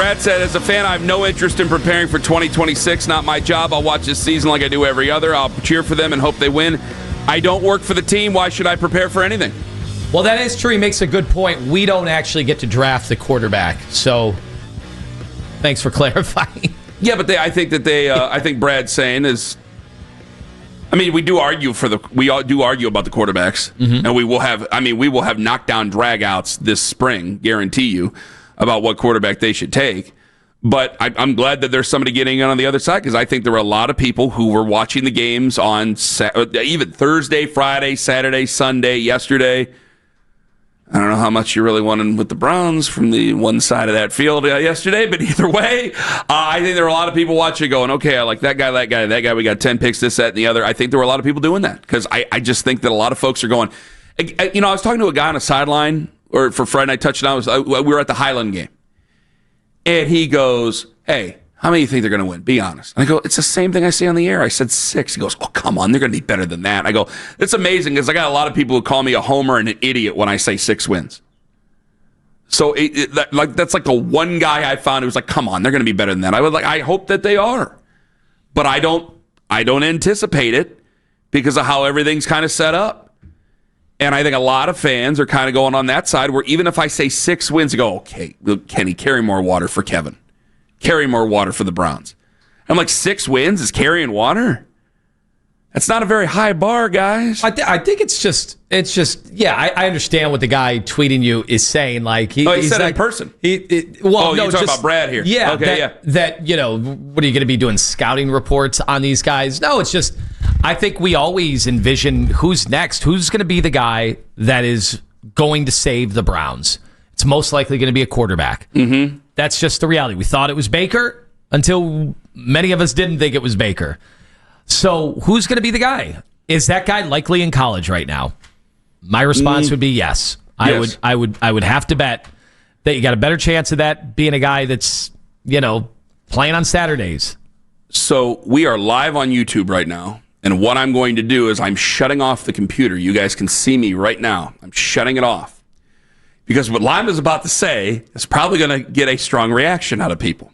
Brad said, as a fan, I have no interest in preparing for 2026. Not my job. I'll watch this season like I do every other. I'll cheer for them and hope they win. I don't work for the team. Why should I prepare for anything? Well, that is true. He makes a good point. We don't actually get to draft the quarterback. So, thanks for clarifying. Yeah, but I think Brad's saying is, I mean, we do argue about the quarterbacks, and we will have knockdown dragouts this spring, guarantee you, about what quarterback they should take. But I'm glad that there's somebody getting in on the other side, because I think there were a lot of people who were watching the games on even Thursday, Friday, Saturday, Sunday, yesterday. I don't know how much you really wanted with the Browns from the one side of that field yesterday, but either way, I think there were a lot of people watching going, okay, I like that guy, we got 10 picks, this, that, and the other. I think there were a lot of people doing that, because I just think that a lot of folks are going, I was talking to a guy on a sideline, or for Friday Night Touchdown, we were at the Highland game, and he goes, hey, how many do you think they're going to win? Be honest. And I go, it's the same thing I say on the air. I said 6. He goes, oh, come on, they're going to be better than that. I go, it's amazing, because I got a lot of people who call me a homer and an idiot when I say 6 wins. So that's like the one guy I found who was like, come on, they're going to be better than that. I hope that they are, but I don't anticipate it because of how everything's kind of set up. And I think a lot of fans are kind of going on that side where even if I say 6 wins, they go, okay, Kenny, carry more water for Kevin. Carry more water for the Browns. I'm like, 6 wins is carrying water? That's not a very high bar, guys. I think it's just yeah, I understand what the guy tweeting you is saying. Like he said like, in person. You're talking about Brad here. Yeah. Okay, that, what are you going to be doing, scouting reports on these guys? No, it's just, I think we always envision who's next. Who's going to be the guy that is going to save the Browns? It's most likely going to be a quarterback. Mm-hmm. That's just the reality. We thought it was Baker until many of us didn't think it was Baker. So who's going to be the guy? Is that guy likely in college right now? My response would be yes. Yes. I would have to bet that you got a better chance of that being a guy that's, playing on Saturdays. So we are live on YouTube right now. And what I'm going to do is I'm shutting off the computer. You guys can see me right now. I'm shutting it off. Because what Lima's about to say is probably going to get a strong reaction out of people.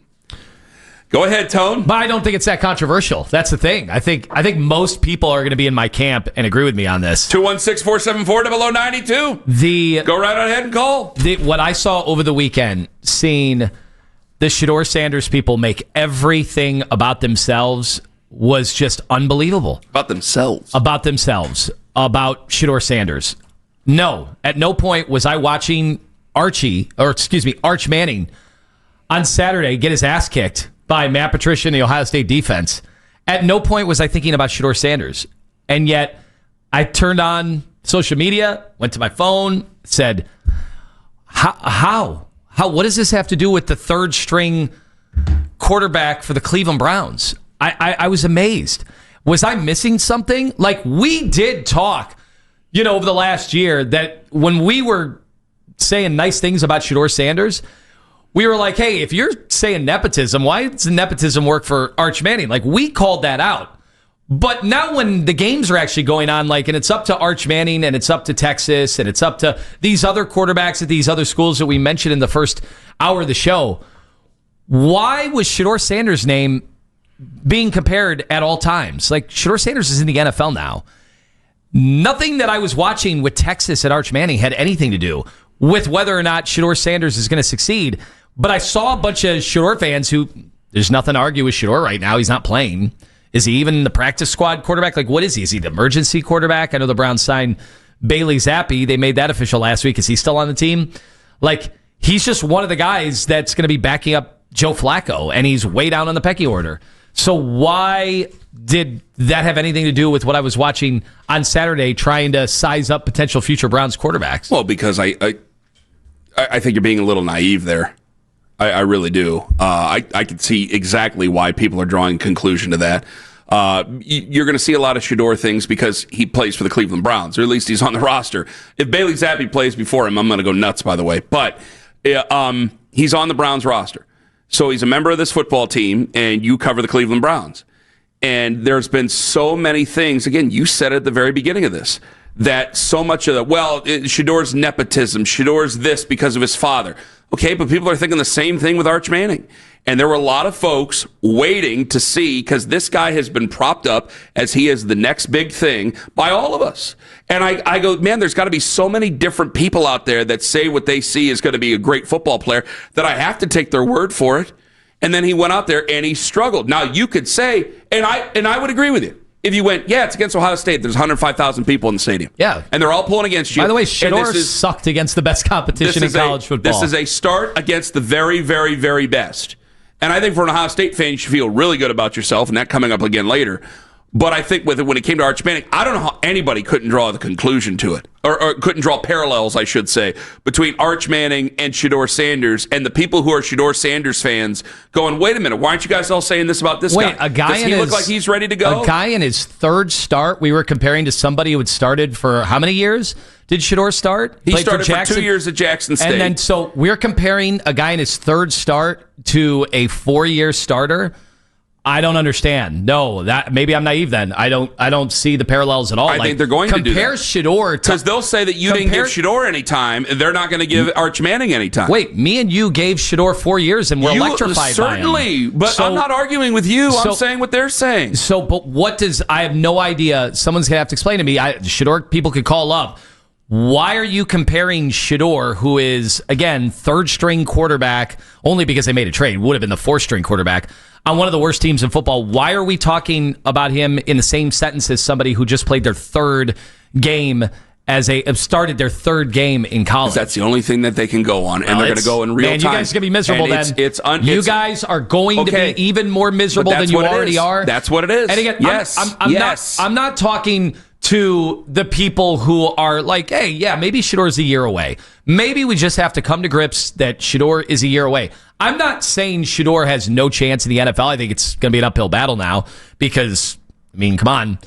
Go ahead, Tone. But I don't think it's that controversial. That's the thing. I think most people are going to be in my camp and agree with me on this. 216-474-0092. Go right ahead and call. What I saw over the weekend, seeing the Shedeur Sanders people make everything about themselves was just unbelievable. About themselves? About Shedeur Sanders. No, at no point was I watching Arch Manning on Saturday get his ass kicked by Matt Patricia and the Ohio State defense. At no point was I thinking about Shedeur Sanders. And yet, I turned on social media, went to my phone, said, how? What does this have to do with the third string quarterback for the Cleveland Browns? I was amazed. Was I missing something? Like, we did talk, over the last year, that when we were saying nice things about Shedeur Sanders, we were like, hey, if you're saying nepotism, why does nepotism work for Arch Manning? Like, we called that out. But now when the games are actually going on, and it's up to Arch Manning, and it's up to Texas, and it's up to these other quarterbacks at these other schools that we mentioned in the first hour of the show, why was Shedeur Sanders' name being compared at all times? Like, Shedeur Sanders is in the NFL now. Nothing that I was watching with Texas and Arch Manning had anything to do with whether or not Shedeur Sanders is going to succeed. But I saw a bunch of Shedeur fans who, there's nothing to argue with Shedeur right now. He's not playing. Is he even the practice squad quarterback? Like, what is he? Is he the emergency quarterback? I know the Browns signed Bailey Zappi. They made that official last week. Is he still on the team? Like, he's just one of the guys that's going to be backing up Joe Flacco, and he's way down on the pecking order. So why did that have anything to do with what I was watching on Saturday trying to size up potential future Browns quarterbacks? Well, because I think you're being a little naive there. I really do. I can see exactly why people are drawing a conclusion to that. You're going to see a lot of Shedeur things because he plays for the Cleveland Browns, or at least he's on the roster. If Bailey Zappi plays before him, I'm going to go nuts, by the way. But he's on the Browns roster. So he's a member of this football team, and you cover the Cleveland Browns. And there's been so many things. Again, you said at the very beginning of this, that so much of Shedor's nepotism, Shedor's this because of his father. Okay, but people are thinking the same thing with Arch Manning. And there were a lot of folks waiting to see, because this guy has been propped up as he is the next big thing by all of us. And I go, man, there's got to be so many different people out there that say what they see is going to be a great football player that I have to take their word for it. And then he went out there and he struggled. Now, you could say, and I would agree with you, if you went, yeah, it's against Ohio State, there's 105,000 people in the stadium. Yeah. And they're all pulling against you. By the way, Shedeur sucked against the best competition in college football. This is a start against the very, very, very best. And I think for an Ohio State fan, you should feel really good about yourself, and that coming up again later. But I think when it came to Arch Manning, I don't know how anybody couldn't draw the conclusion to it, or couldn't draw parallels, I should say, between Arch Manning and Shedeur Sanders, and the people who are Shedeur Sanders fans going, wait a minute, why aren't you guys all saying this about this guy? Does he look like he's ready to go? A guy in his third start, we were comparing to somebody who had started for how many years? Did Shedeur start? He started for 2 years at Jackson State. And then, so we're comparing a guy in his third start to a 4-year starter. I don't understand. No, that maybe I'm naive then. I don't see the parallels at all. I think they're going to do that. Compare Shedeur, because they'll say that you didn't give Shedeur any time. They're not going to give Arch Manning any time. Wait, me and you gave Shedeur 4 years and we're electrified certainly, by him. But I'm not arguing with you. I'm saying what they're saying. So, but what does, I have no idea. Someone's going to have to explain to me. Shedeur, people could call up. Why are you comparing Shedeur, who is, again, third-string quarterback, only because they made a trade, would have been the fourth-string quarterback, on one of the worst teams in football? Why are we talking about him in the same sentence as somebody who just played their third game started their third game in college? That's the only thing that they can go on, and they're going to go in real time. You guys are going to be miserable then. You guys are going to be even more miserable than you already are. That's what it is. And again, yes, I'm not talking to the people who are like, hey, yeah, maybe Shedeur's a year away. Maybe we just have to come to grips that Shedeur is a year away. I'm not saying Shedeur has no chance in the NFL. I think it's going to be an uphill battle now because, I mean, come on.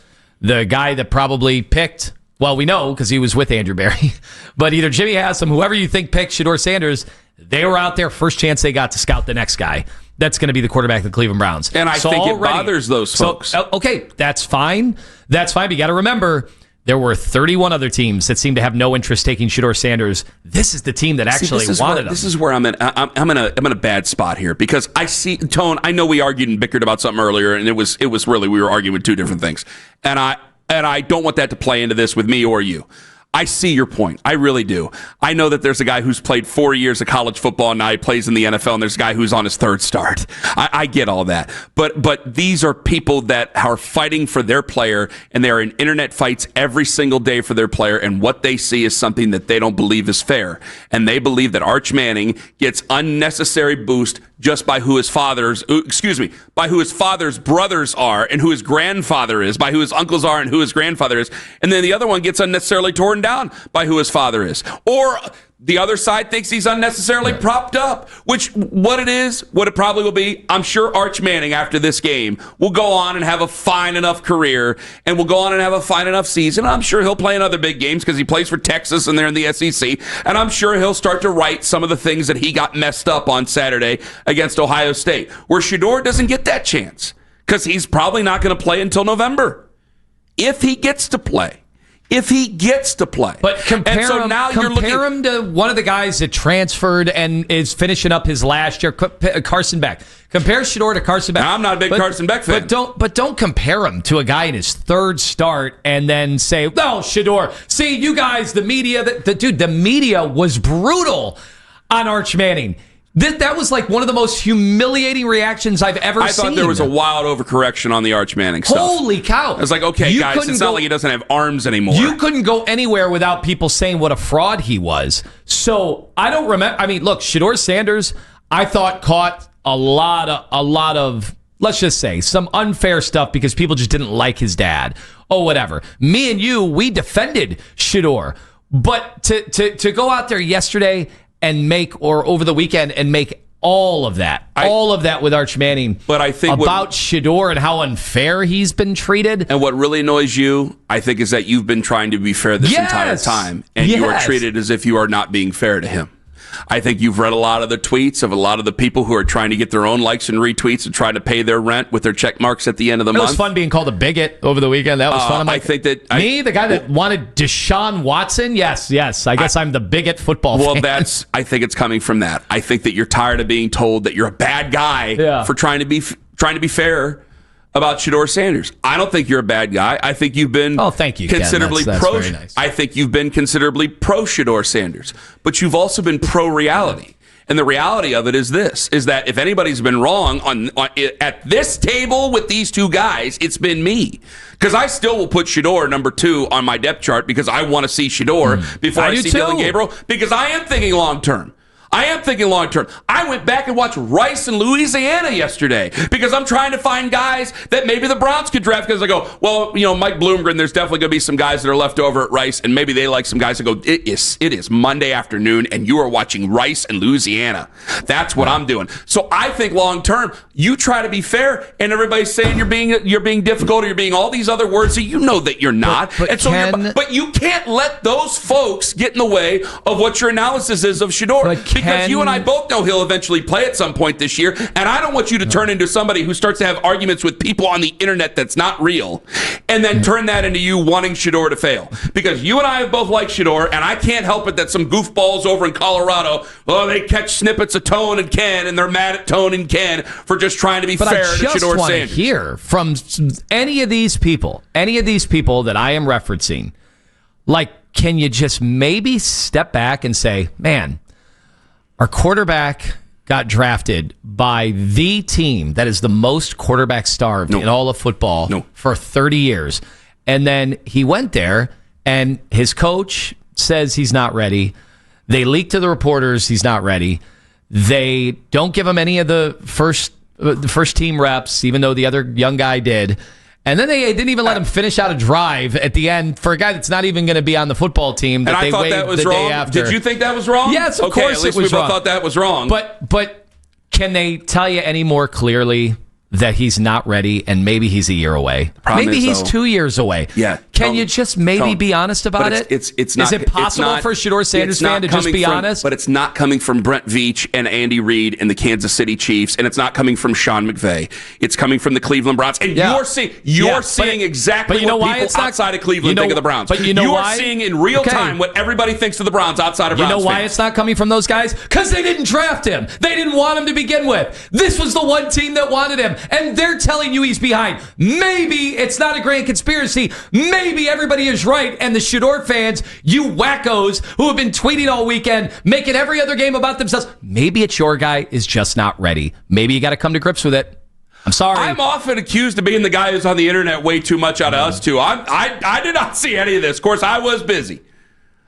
The guy that probably picked, well, we know because he was with Andrew Berry, but either Jimmy Haslam, whoever you think picked Shedeur Sanders, they were out there first chance they got to scout the next guy. That's going to be the quarterback of the Cleveland Browns. And I think it bothers those folks. Okay, that's fine. That's fine. But you got to remember, there were 31 other teams that seemed to have no interest taking Shedeur Sanders. This is the team that actually wanted him. This is where I'm in a bad spot here because I see, Tone, I know we argued and bickered about something earlier, and it was really, we were arguing two different things. And I don't want that to play into this with me or you. I see your point. I really do. I know that there's a guy who's played 4 years of college football and now he plays in the NFL, and there's a guy who's on his third start. I get all that. But these are people that are fighting for their player, and they are in internet fights every single day for their player, and what they see is something that they don't believe is fair. And they believe that Arch Manning gets unnecessary boost just by who his father's brothers are and who his grandfather is, by who his uncles are and who his grandfather is. And then the other one gets unnecessarily torn down by who his father is. Or the other side thinks he's unnecessarily propped up, what it probably will be, I'm sure Arch Manning after this game will go on and have a fine enough career and will go on and have a fine enough season. I'm sure he'll play in other big games because he plays for Texas and they're in the SEC. And I'm sure he'll start to right some of the things that he got messed up on Saturday against Ohio State, where Shedeur doesn't get that chance because he's probably not going to play until November. If he gets to play. But compare him to one of the guys that transferred and is finishing up his last year, Carson Beck. Compare Shedeur to Carson Beck. Now, I'm not a big Carson Beck fan. But don't compare him to a guy in his third start and then say, well, Shedeur, see, you guys, the media, the media was brutal on Arch Manning. That was like one of the most humiliating reactions I've ever seen. I thought there was a wild overcorrection on the Arch Manning stuff. Holy cow. I was like, okay, guys, it's not like he doesn't have arms anymore. You couldn't go anywhere without people saying what a fraud he was. So I don't remember. I mean, look, Shedeur Sanders, I thought caught a lot of, let's just say, some unfair stuff because people just didn't like his dad. Oh, whatever. Me and you, we defended Shedeur. But to go out there yesterday and or over the weekend and make all of that with Arch Manning. But I think about Shedeur and how unfair he's been treated. And what really annoys you, I think, is that you've been trying to be fair this entire time, and you are treated as if you are not being fair to him. I think you've read a lot of the tweets of a lot of the people who are trying to get their own likes and retweets and try to pay their rent with their check marks at the end of the month. It was fun being called a bigot over the weekend. That was fun. I think that the guy that wanted Deshaun Watson. Yes. I guess I'm the bigot football fan. Well, I think it's coming from that. I think that you're tired of being told that you're a bad guy for trying to be fair about Shedeur Sanders. I don't think you're a bad guy. I think you've been considerably pro. Nice. I think you've been considerably pro Shedeur Sanders, but you've also been pro reality. And the reality of it is this: is that if anybody's been wrong on at this table with these two guys, it's been me. Because I still will put Shedeur number 2 on my depth chart because I want to see Shedeur before I see Dylan Gabriel. Because I am thinking long term. I went back and watched Rice in Louisiana yesterday because I'm trying to find guys that maybe the Browns could draft because I go, well, Mike Bloomgren, there's definitely going to be some guys that are left over at Rice, and maybe they like some guys that go, it is Monday afternoon, and you are watching Rice in Louisiana. That's what I'm doing. So I think long term, you try to be fair, and everybody's saying you're being difficult or you're being all these other words that you know that you're not. But you can't let those folks get in the way of what your analysis is of Shedeur. Because you and I both know he'll eventually play at some point this year, and I don't want you to turn into somebody who starts to have arguments with people on the internet that's not real, and then turn that into you wanting Shedeur to fail. Because you and I have both liked Shedeur, and I can't help it that some goofballs over in Colorado, they catch snippets of Tone and Ken, and they're mad at Tone and Ken for just trying to be fair to Shedeur Sanders. But I just want to hear from any of these people that I am referencing, can you just maybe step back and say, man, our quarterback got drafted by the team that is the most quarterback starved in all of football for 30 years. And then he went there, and his coach says he's not ready. They leak to the reporters he's not ready. They don't give him any of the first team reps, even though the other young guy did. And then they didn't even let him finish out a drive at the end for a guy that's not even going to be on the football team. And I thought that was wrong. Did you think that was wrong? Yes, of course at least it was we both wrong. thought that was wrong. But can they tell you any more clearly that he's not ready and maybe he's a year away? Maybe he's 2 years away. Yeah. Can you just maybe be honest about it? It's not. Is it possible for a Shedeur Sanders fan to just be honest? But it's not coming from Brent Veach and Andy Reid and the Kansas City Chiefs, and it's not coming from Sean McVay. It's coming from the Cleveland Browns. And you're seeing exactly what people outside of Cleveland think of the Browns. But you know why? You're seeing in real time what everybody thinks of the Browns outside of Browns fans. You know why it's not coming from those guys? Because they didn't draft him. They didn't want him to begin with. This was the one team that wanted him, and they're telling you he's behind. Maybe it's not a grand conspiracy. Maybe everybody is right, and the Shedeur fans, you wackos who have been tweeting all weekend, making every other game about themselves, maybe it's your guy is just not ready. Maybe you got to come to grips with it. I'm sorry. I'm often accused of being the guy who's on the internet way too much out of us, too. I did not see any of this. Of course, I was busy.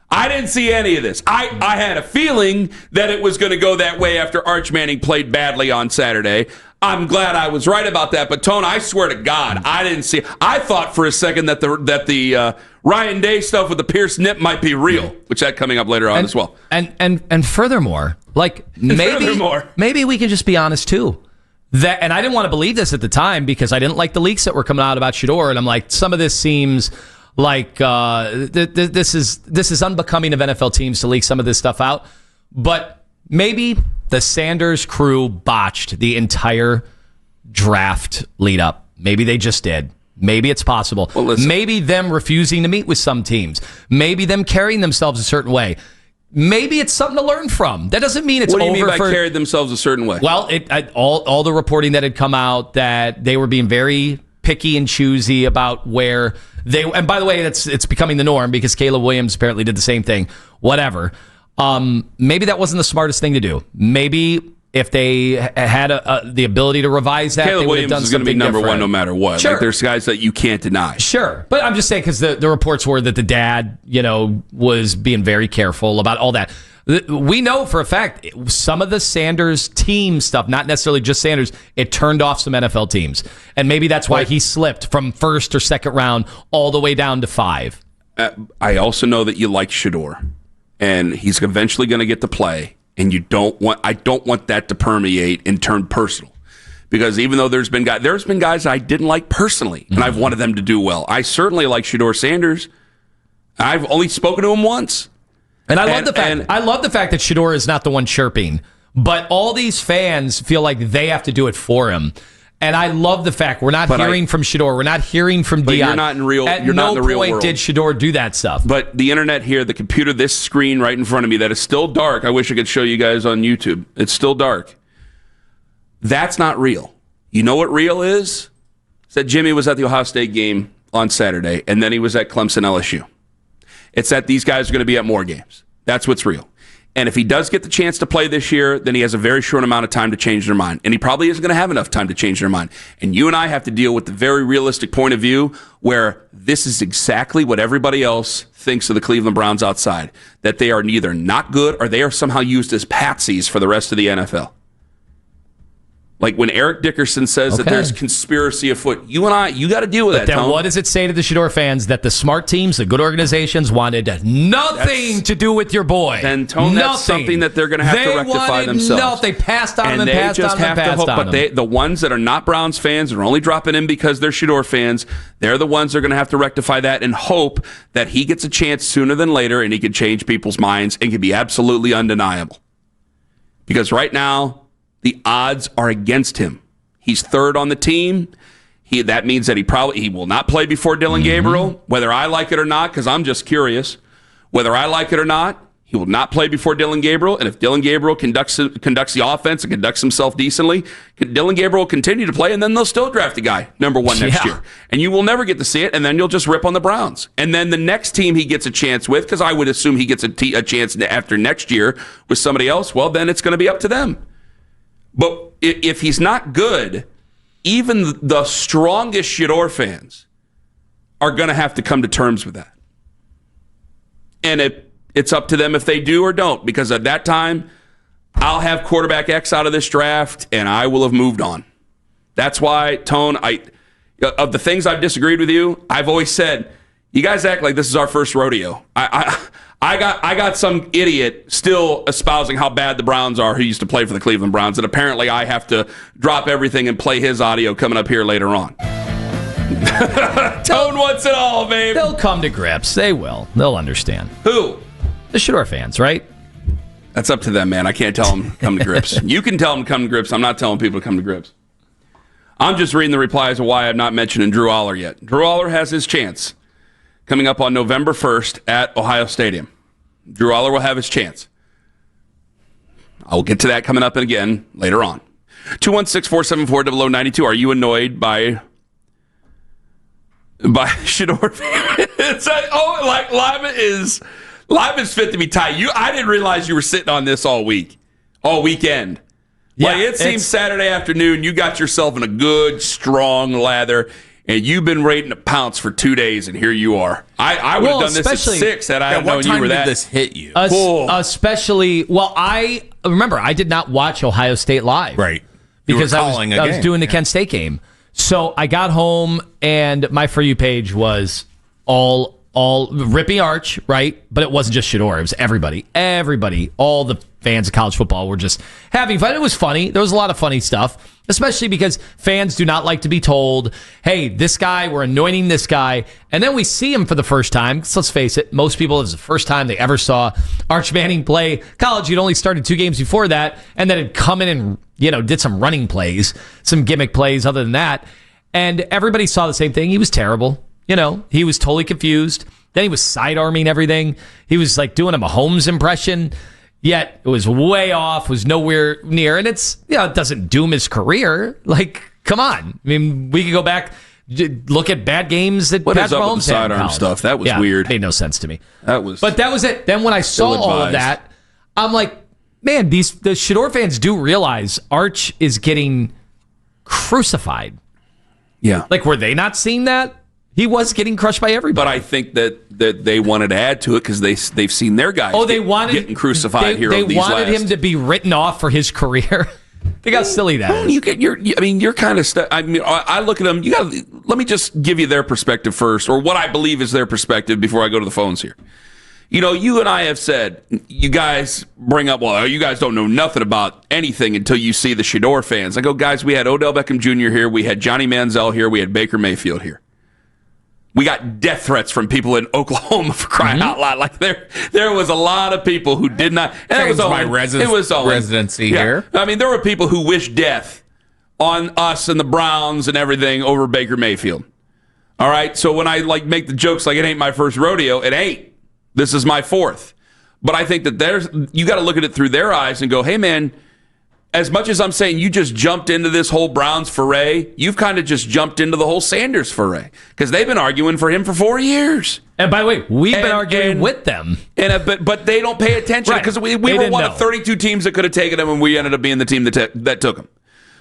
I didn't see any of this. I had a feeling that it was going to go that way after Arch Manning played badly on Saturday. I'm glad I was right about that. But, Tone, I swear to God, I didn't see. I thought for a second that the Ryan Day stuff with the Pierce nip might be real, which that's coming up later on as well. And furthermore, maybe we can just be honest, too. And I didn't want to believe this at the time because I didn't like the leaks that were coming out about Shedeur. And I'm like, some of this seems like this is unbecoming of NFL teams to leak some of this stuff out. But maybe the Sanders crew botched the entire draft lead up. Maybe they just did. Maybe it's possible. Well, maybe them refusing to meet with some teams. Maybe them carrying themselves a certain way. Maybe it's something to learn from. That doesn't mean it's over. What do you mean by carried themselves a certain way? Well, all the reporting that had come out that they were being very picky and choosy about where they. And by the way, it's becoming the norm because Caleb Williams apparently did the same thing. Whatever. Maybe that wasn't the smartest thing to do. Maybe if they had the ability to revise that, Caleb they would have Williams done is going to be number different. one no matter what. Sure. Like, there's guys that you can't deny. Sure. But I'm just saying because the reports were that the dad, was being very careful about all that. We know for a fact some of the Sanders team stuff, not necessarily just Sanders, it turned off some NFL teams. And maybe that's why he slipped from first or second round all the way down to 5. I also know that you like Shedeur, and he's eventually going to get to play. And I don't want that to permeate and turn personal, because even though there's been guys I didn't like personally, and I've wanted them to do well. I certainly like Shedeur Sanders. I've only spoken to him once, And I love the fact that Shedeur is not the one chirping, but all these fans feel like they have to do it for him. And I love the fact we're not hearing from Shedeur. We're not hearing from Dion. You're not in real. At you're not in the real world. no point did Shedeur do that stuff. But the internet here, the computer, this screen right in front of me that is still dark. I wish I could show you guys on YouTube. It's still dark. That's not real. You know what real is? It's that Jimmy was at the Ohio State game on Saturday, and then he was at Clemson LSU. It's that these guys are going to be at more games. That's what's real. And if he does get the chance to play this year, then he has a very short amount of time to change their mind. And he probably isn't going to have enough time to change their mind. And you and I have to deal with the very realistic point of view where this is exactly what everybody else thinks of the Cleveland Browns outside, that they are neither not good or they are somehow used as patsies for the rest of the NFL. Like when Eric Dickerson says that there's conspiracy afoot, you and I, you got to deal with that, then Tone. what does it say to the Shedeur fans? That the smart teams, the good organizations, wanted nothing to do with your boy. Then, Tone, that's something that they're going to have to rectify themselves. No, they passed on him and passed on him and passed on him. But the ones that are not Browns fans and are only dropping in because they're Shedeur fans, they're the ones that are going to have to rectify that and hope that he gets a chance sooner than later and he can change people's minds and can be absolutely undeniable. Because right now, the odds are against him. He's third on the team. That means that he will not play before Dylan Gabriel, whether I like it or not, because I'm just curious. Whether I like it or not, he will not play before Dylan Gabriel. And if Dylan Gabriel conducts the offense and conducts himself decently, Dylan Gabriel will continue to play, and then they'll still draft a guy number one next year. And you will never get to see it, and then you'll just rip on the Browns. And then the next team he gets a chance with, because I would assume he gets a chance after next year with somebody else, well, then it's going to be up to them. But if he's not good, even the strongest Shedeur fans are going to have to come to terms with that. And it's up to them if they do or don't, because at that time, I'll have quarterback X out of this draft, and I will have moved on. That's why, Tone, of the things I've disagreed with you, I've always said, you guys act like this is our first rodeo. I got some idiot still espousing how bad the Browns are who used to play for the Cleveland Browns, and apparently I have to drop everything and play his audio coming up here later on. Tone wants it all, babe. They'll come to grips. They will. They'll understand. Who? The Shedeur fans, right? That's up to them, man. I can't tell them come to grips. You can tell them come to grips. I'm not telling people to come to grips. I'm just reading the replies of why I'm not mentioning Drew Aller yet. Drew Aller has his chance coming up on November 1st at Ohio Stadium. Drew Aller will have his chance. I'll get to that coming up again later on. 216-474-0092. Are you annoyed by Shedeur? It's like Lima's fit to be tight. I didn't realize you were sitting on this all weekend. Yeah, like it seems Saturday afternoon, you got yourself in a good, strong lather, and you've been waiting to pounce for 2 days, and here you are. I would have done this at 6 had I known you were that. What time did this hit you? Especially, I remember I did not watch Ohio State live. Right. Because I was doing the Kent State game. So I got home, and my For You page was all Rippy Arch, right? But it wasn't just Shedeur. It was everybody. Everybody, all the fans of college football were just having fun. It was funny. There was a lot of funny stuff, especially because fans do not like to be told, hey, this guy, we're anointing this guy. And then we see him for the first time. So let's face it, most people, it was the first time they ever saw Arch Manning play college. He'd only started 2 games before that, and then had come in and did some running plays, some gimmick plays other than that. And everybody saw the same thing. He was terrible. He was totally confused. Then he was sidearming everything. He was like doing a Mahomes impression, yet it was way off, was nowhere near. And it doesn't doom his career. Like, come on. I mean, we could go back, look at bad games that Patrick Mahomes with the sidearm stuff? That was weird. Made no sense to me. But that was it. Then when I saw all of that, I'm like, man, the Shedeur fans do realize Arch is getting crucified. Yeah. Like, were they not seeing that? He was getting crushed by everybody. But I think that they wanted to add to it because they've seen their guys getting crucified here. They wanted him to be written off for his career. Think how silly that is. You're kind of stuck. I mean, I look at them. Let me just give you their perspective first, or what I believe is their perspective before I go to the phones here. You and I have said, you guys bring up, well, you guys don't know nothing about anything until you see the Shedeur fans. I go, guys, we had Odell Beckham Jr. here. We had Johnny Manziel here. We had Baker Mayfield here. We got death threats from people in Oklahoma for crying out loud. Like there was a lot of people who did not. And it was all my residency here. I mean, there were people who wished death on us and the Browns and everything over Baker Mayfield. All right, so when I make the jokes like it ain't my first rodeo, it ain't. This is my fourth. But I think that you got to look at it through their eyes and go, hey man, as much as I'm saying you just jumped into this whole Browns foray, you've kind of just jumped into the whole Sanders foray because they've been arguing for him for 4 years. And by the way, we've been arguing with them. But they don't pay attention because we were one of 32 teams that could have taken him, and we ended up being the team that took him.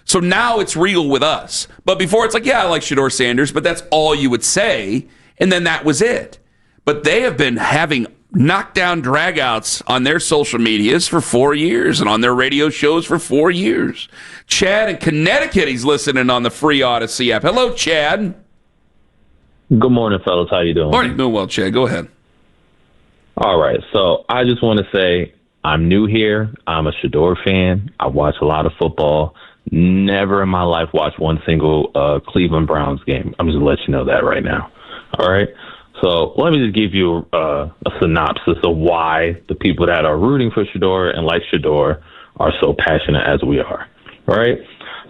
So now it's real with us. But before it's like, yeah, I like Shedeur Sanders, but that's all you would say, and then that was it. But they have been having knockdown dragouts on their social medias for 4 years and on their radio shows for 4 years. Chad in Connecticut, he's listening on the free Odyssey app. Hello, Chad. Good morning, fellas. How you doing? Morning. Doing well, Chad. Go ahead. All right. So I just want to say I'm new here. I'm a Shador fan. I watch a lot of football. Never in my life watched one single Cleveland Browns game. I'm just going to let you know that right now. All right. So let me just give you a synopsis of why the people that are rooting for Shedeur and like Shedeur are so passionate as we are. All right.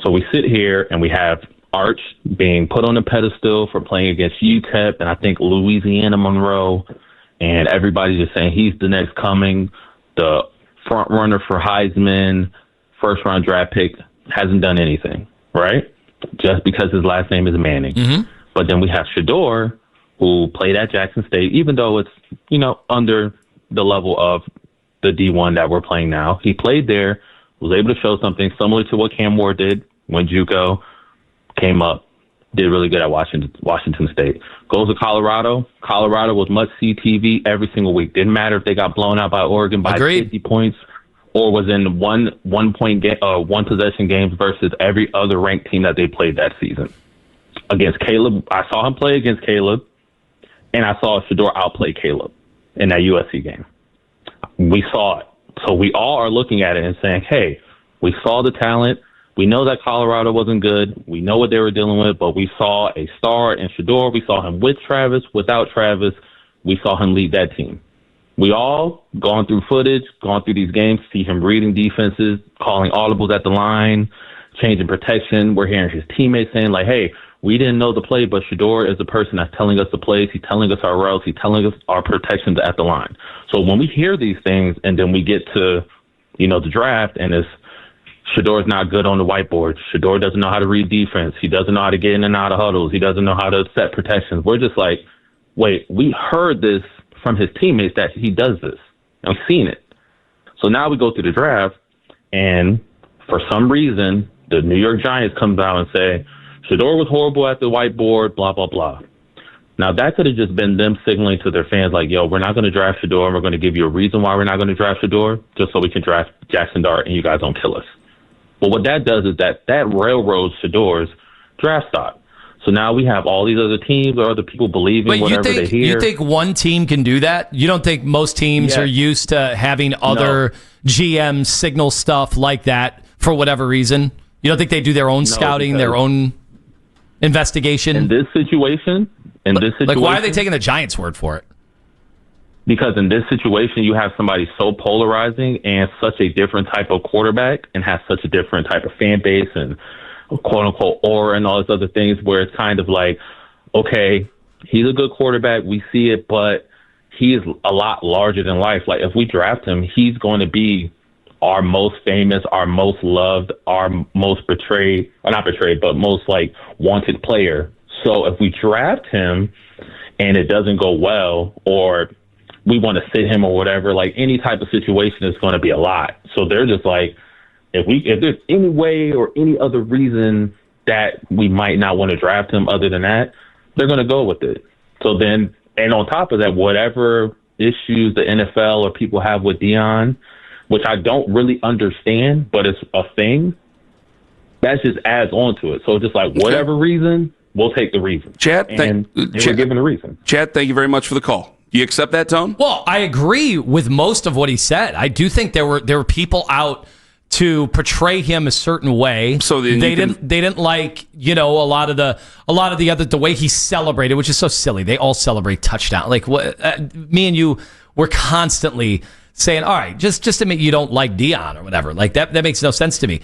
So we sit here and we have Arch being put on a pedestal for playing against UTEP and I think Louisiana Monroe, and everybody's just saying he's the next coming, the front runner for Heisman, first round draft pick, hasn't done anything, right? Just because his last name is Manning. Mm-hmm. But then we have Shedeur, who played at Jackson State, even though it's, under the level of the D1 that we're playing now. He played there, was able to show something similar to what Cam Ward did when JUCO came up, did really good at Washington State. Goes to Colorado. Colorado was must-see TV every single week. Didn't matter if they got blown out by Oregon by 50 points or was in one possession games versus every other ranked team that they played that season. Against Caleb, I saw him play against Caleb. And I saw Shedeur outplay Caleb in that USC game. We saw it. So we all are looking at it and saying, hey, we saw the talent. We know that Colorado wasn't good. We know what they were dealing with, but we saw a star in Shedeur. We saw him with Travis, without Travis. We saw him lead that team. We all gone through footage, gone through these games, see him reading defenses, calling audibles at the line, changing protection. We're hearing his teammates saying, like, hey, we didn't know the play, but Shedeur is the person that's telling us the plays. He's telling us our routes. He's telling us our protections at the line. So when we hear these things and then we get to, the draft and it's Shedeur's not good on the whiteboard. Shedeur doesn't know how to read defense. He doesn't know how to get in and out of huddles. He doesn't know how to set protections. We're just like, wait, we heard this from his teammates that he does this. I've seen it. So now we go through the draft, and for some reason, the New York Giants comes out and say, Shedeur was horrible at the whiteboard, blah, blah, blah. Now, that could have just been them signaling to their fans like, yo, we're not going to draft Shedeur, and we're going to give you a reason why we're not going to draft Shedeur, just so we can draft Jackson Dart and you guys don't kill us. But what that does is that railroads Shedeur's draft stock. So now we have all these other teams or other people believing whatever they hear. You think one team can do that? You don't think most teams are used to having other GMs signal stuff like that for whatever reason? You don't think they do their own scouting, their own investigation? In this situation, like, why are they taking the Giants' word for it? Because in this situation, you have somebody so polarizing and such a different type of quarterback and has such a different type of fan base and quote unquote aura and all these other things where it's kind of like, okay, he's a good quarterback. We see it, but he is a lot larger than life. Like, if we draft him, he's going to be our most famous, our most loved, our most betrayed, or not betrayed, but most like wanted player. So if we draft him and it doesn't go well, or we want to sit him or whatever, like any type of situation is going to be a lot. So they're just like, if there's any way or any other reason that we might not want to draft him other than that, they're going to go with it. So then, and on top of that, whatever issues the NFL or people have with Deion, which I don't really understand, but it's a thing, that just adds on to it. So just like whatever reason, we'll take the reason. Chad, we're given a reason. Chad, thank you very much for the call. Do you accept that tone? Well, I agree with most of what he said. I do think there were people out to portray him a certain way. So they didn't like, a lot of the way he celebrated, which is so silly. They all celebrate touchdown. Like me and you were constantly saying, all right, just admit you don't like Dion or whatever. Like that makes no sense to me.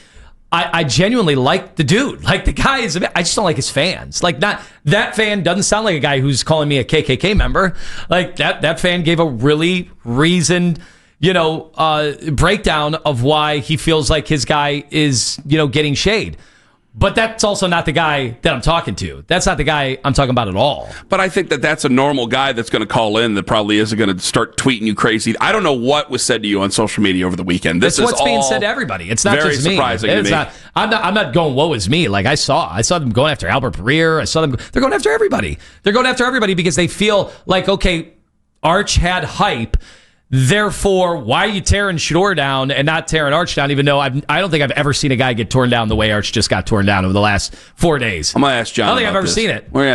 I genuinely like the dude. Like the guy is, I just don't like his fans. Like that fan doesn't sound like a guy who's calling me a KKK member. Like that fan gave a really reasoned, breakdown of why he feels like his guy is, getting shade. But that's also not the guy that I'm talking to. That's not the guy I'm talking about at all. But I think that's a normal guy that's going to call in that probably isn't going to start tweeting you crazy. I don't know what was said to you on social media over the weekend. This is what's being said to everybody. It's not very just me. Surprising to me. I'm not going, woe is me. Like I saw them going after Albert Breer. They're going after everybody. They're going after everybody because they feel like, okay, Arch had hype. Therefore, why are you tearing Shedeur down and not tearing Arch down, even though I don't think I've ever seen a guy get torn down the way Arch just got torn down over the last 4 days. I'm going to ask John. I don't think I've ever seen it.